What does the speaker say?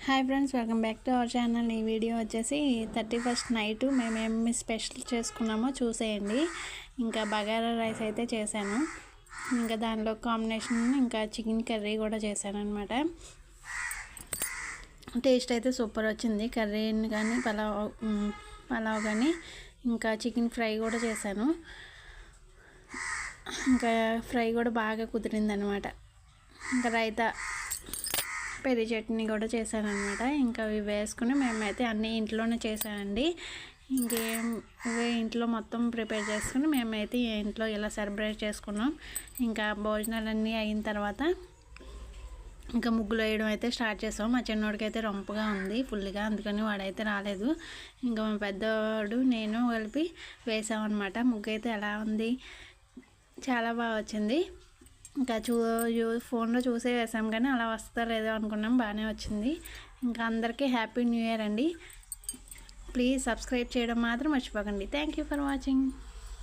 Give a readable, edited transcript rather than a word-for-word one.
Hi friends, welcome back to our channel. ఈ video వచ్చేసి 31st night మేము ఏమి స్పెషల్ చేసుకున్నామో చూసేయండి. ఇంకా బగారా రైస్ అయితే చేశాను. ఇంకా దానిలో కాంబినేషన్ ఇంకా చికెన్ కర్రీ కూడా చేశాను అనమాట. టేస్ట్ అయితే సూపర్ వచ్చింది. కర్రీని కానీ పలావ్ కానీ ఇంకా చికెన్ ఫ్రై కూడా చేశాను. ఇంకా ఫ్రై కూడా బాగా కుదిరింది అనమాట. ఇంకా రైతా పెరి చట్నీ కూడా చేశాను అనమాట. ఇంకా ఇవి వేసుకుని మేమైతే అన్నీ ఇంట్లోనే చేశానండి. ఇవే ఇంట్లో మొత్తం ప్రిపేర్ చేసుకుని మేమైతే ఇంట్లో ఇలా సెలబ్రేట్ చేసుకున్నాం. ఇంకా భోజనాలన్నీ అయిన తర్వాత ఇంకా ముగ్గులు వేయడం అయితే స్టార్ట్ చేసాం. మా చిన్నోడికి అయితే రొంపుగా ఉంది ఫుల్గా, అందుకని వాడైతే రాలేదు. ఇంకా మా పెద్దవాడు నేను కలిపి వేసామన్నమాట. ముగ్గు అయితే ఎలా ఉంది, చాలా బాగా వచ్చింది. ఇంకా ఫోన్లో చూసే వేసాం కానీ అలా వస్తా లేదో అనుకున్నాం, బాగానే వచ్చింది. ఇంకా అందరికీ హ్యాపీ న్యూ ఇయర్ అండి. ప్లీజ్ సబ్స్క్రైబ్ చేయడం మాత్రం మర్చిపోకండి. Thank you for watching.